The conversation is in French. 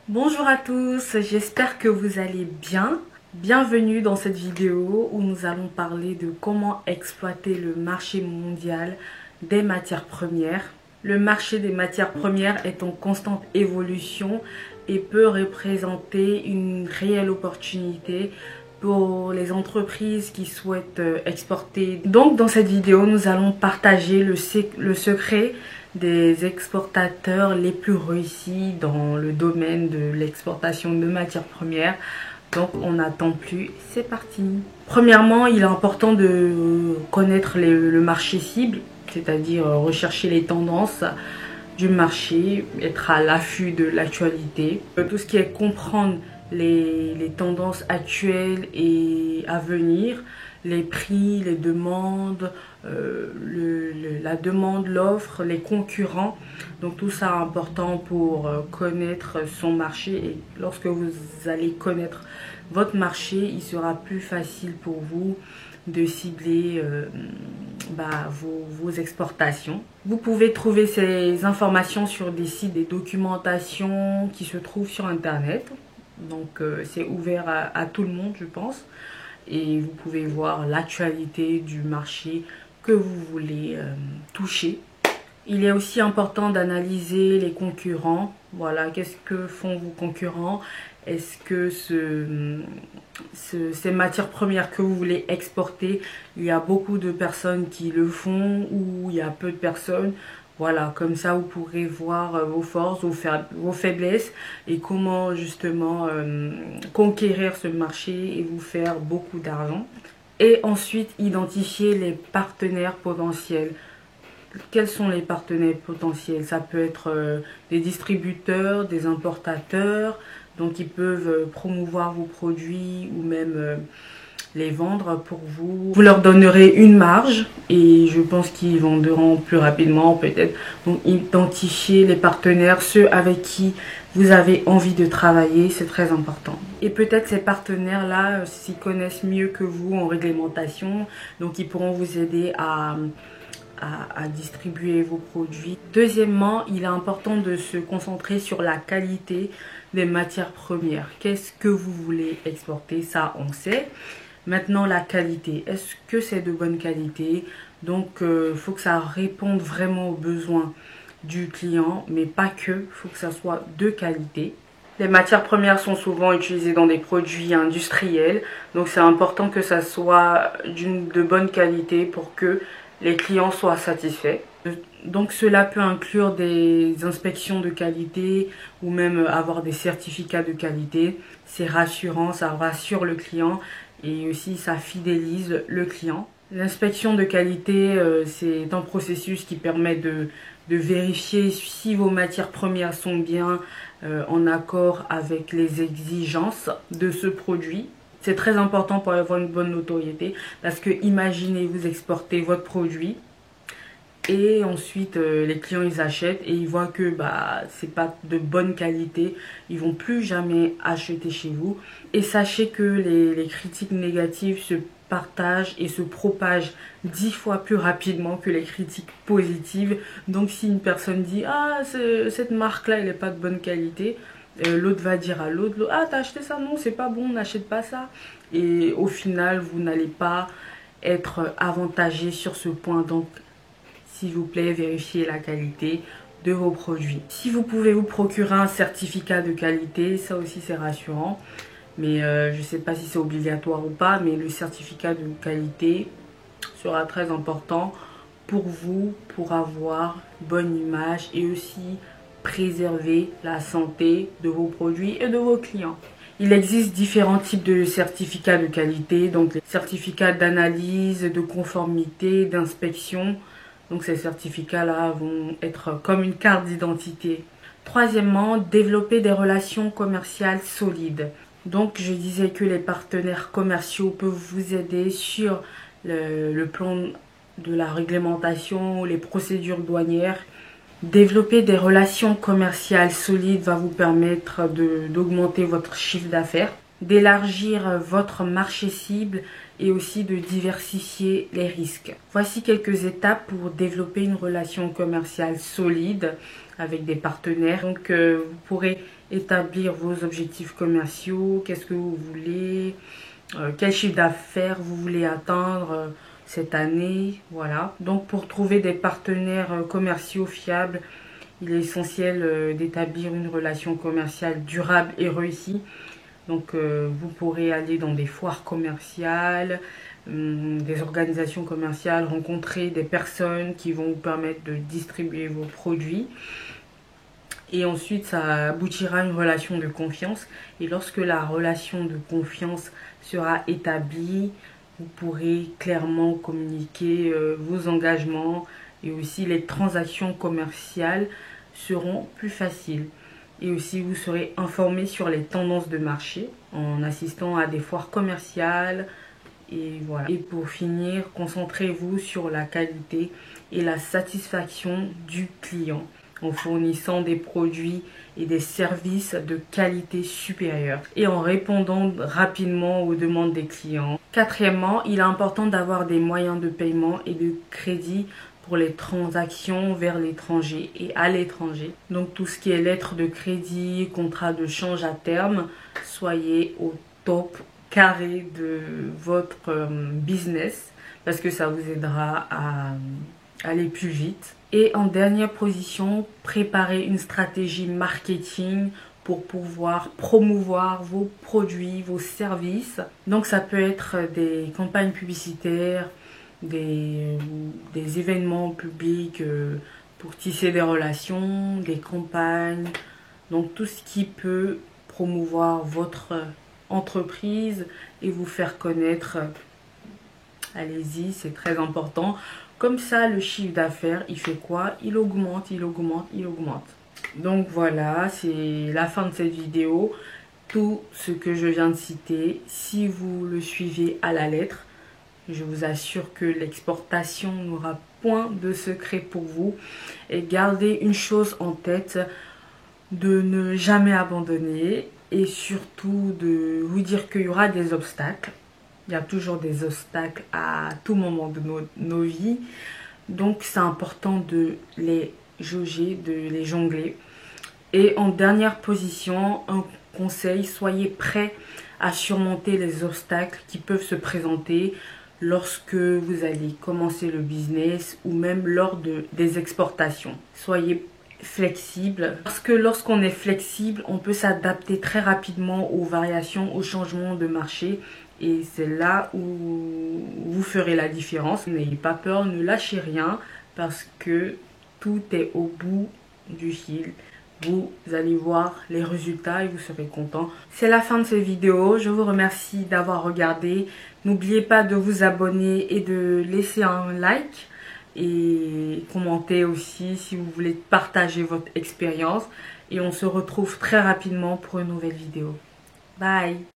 Bonjour à tous, j'espère que vous allez bien. Bienvenue dans cette vidéo où nous allons parler de comment exploiter le marché mondial des matières premières. Le marché des matières premières est en constante évolution et peut représenter une réelle opportunité pour les entreprises qui souhaitent exporter. Donc dans cette vidéo, nous allons partager le secret des exportateurs les plus réussis dans le domaine de l'exportation de matières premières. Donc on n'attend plus, c'est parti. Premièrement, il est important de connaître le marché cible, c'est-à-dire rechercher les tendances du marché, être à l'affût de l'actualité. Tout ce qui est comprendre les tendances actuelles et à venir, les prix, les demandes, la demande, l'offre, les concurrents. Donc tout ça est important pour connaître son marché. Et lorsque vous allez connaître votre marché, il sera plus facile pour vous de cibler vos exportations. Vous pouvez trouver ces informations sur des sites, des documentations qui se trouvent sur internet. Donc c'est ouvert à tout le monde, je pense. Et vous pouvez voir l'actualité du marché que vous voulez toucher. Il est aussi important d'analyser les concurrents. Voilà, qu'est-ce que font vos concurrents? Est-ce que ces matières premières que vous voulez exporter, il y a beaucoup de personnes qui le font ou il y a peu de personnes? Voilà, comme ça vous pourrez voir vos forces, vos faiblesses et comment justement conquérir ce marché et vous faire beaucoup d'argent. Et ensuite, identifier les partenaires potentiels. Quels sont les partenaires potentiels? Ça peut être des distributeurs, des importateurs, donc ils peuvent promouvoir vos produits ou même les vendre pour vous. Vous leur donnerez une marge et je pense qu'ils vendront plus rapidement peut-être. Donc identifier les partenaires, ceux avec qui vous avez envie de travailler, c'est très important. Et peut-être ces partenaires-là s'y connaissent mieux que vous en réglementation, donc ils pourront vous aider à distribuer vos produits. Deuxièmement, il est important de se concentrer sur la qualité des matières premières. Qu'est-ce que vous voulez exporter? Ça, on sait. Maintenant, la qualité. Est-ce que c'est de bonne qualité? Donc, il faut que ça réponde vraiment aux besoins du client, mais pas que. Il faut que ça soit de qualité. Les matières premières sont souvent utilisées dans des produits industriels. Donc, c'est important que ça soit de bonne qualité pour que les clients soient satisfaits. Donc cela peut inclure des inspections de qualité ou même avoir des certificats de qualité. C'est rassurant, ça rassure le client et aussi ça fidélise le client. L'inspection de qualité, c'est un processus qui permet de vérifier si vos matières premières sont bien en accord avec les exigences de ce produit. C'est très important pour avoir une bonne notoriété parce que imaginez, vous exportez votre produit et ensuite les clients ils achètent et ils voient que c'est pas de bonne qualité, ils vont plus jamais acheter chez vous. Et sachez que les critiques négatives se partagent et se propagent 10 fois plus rapidement que les critiques positives. Donc si une personne dit cette marque là elle est pas de bonne qualité, l'autre va dire à l'autre, t'as acheté ça? Non, c'est pas bon, n'achète pas ça. Et au final, vous n'allez pas être avantagé sur ce point. Donc, s'il vous plaît, vérifiez la qualité de vos produits. Si vous pouvez vous procurer un certificat de qualité, ça aussi c'est rassurant. Mais je ne sais pas si c'est obligatoire ou pas, mais le certificat de qualité sera très important pour vous, pour avoir une bonne image et aussi préserver la santé de vos produits et de vos clients. Il existe différents types de certificats de qualité, donc les certificats d'analyse, de conformité, d'inspection. Donc ces certificats-là vont être comme une carte d'identité. Troisièmement, développer des relations commerciales solides. Donc je disais que les partenaires commerciaux peuvent vous aider sur le plan de la réglementation, les procédures douanières. Développer des relations commerciales solides va vous permettre d'augmenter votre chiffre d'affaires, d'élargir votre marché cible et aussi de diversifier les risques. Voici quelques étapes pour développer une relation commerciale solide avec des partenaires. Donc vous pourrez établir vos objectifs commerciaux, qu'est-ce que vous voulez, quel chiffre d'affaires vous voulez atteindre cette année, voilà. Donc pour trouver des partenaires commerciaux fiables, il est essentiel d'établir une relation commerciale durable et réussie. Donc vous pourrez aller dans des foires commerciales, des organisations commerciales, rencontrer des personnes qui vont vous permettre de distribuer vos produits. Et ensuite, ça aboutira à une relation de confiance. Et lorsque la relation de confiance sera établie, vous pourrez clairement communiquer vos engagements et aussi les transactions commerciales seront plus faciles. Et aussi, vous serez informé sur les tendances de marché en assistant à des foires commerciales. Et voilà. Et pour finir, concentrez-vous sur la qualité et la satisfaction du client en fournissant des produits et des services de qualité supérieure et en répondant rapidement aux demandes des clients. Quatrièmement, il est important d'avoir des moyens de paiement et de crédit pour les transactions vers l'étranger et à l'étranger. Donc tout ce qui est lettres de crédit, contrat de change à terme, soyez au top carré de votre business parce que ça vous aidera à aller plus vite. Et en dernière position, préparez une stratégie marketing pour pouvoir promouvoir vos produits, vos services. Donc ça peut être des campagnes publicitaires, des événements publics pour tisser des relations, des campagnes. Donc tout ce qui peut promouvoir votre entreprise et vous faire connaître. Allez-y, c'est très important. Comme ça, le chiffre d'affaires, il fait quoi? Il augmente, il augmente, il augmente. Donc voilà, c'est la fin de cette vidéo. Tout ce que je viens de citer, si vous le suivez à la lettre, je vous assure que l'exportation n'aura point de secret pour vous. Et gardez une chose en tête, de ne jamais abandonner et surtout de vous dire qu'il y aura des obstacles. Il y a toujours des obstacles à tout moment de nos vies. Donc, c'est important de les jauger, de les jongler. Et en dernière position, un conseil, soyez prêts à surmonter les obstacles qui peuvent se présenter lorsque vous allez commencer le business ou même lors des exportations. Soyez flexible parce que lorsqu'on est flexible, on peut s'adapter très rapidement aux variations, aux changements de marché. Et c'est là où vous ferez la différence. N'ayez pas peur, ne lâchez rien parce que tout est au bout du fil. Vous allez voir les résultats et vous serez content. C'est la fin de cette vidéo. Je vous remercie d'avoir regardé. N'oubliez pas de vous abonner et de laisser un like. Et commenter aussi si vous voulez partager votre expérience. Et on se retrouve très rapidement pour une nouvelle vidéo. Bye!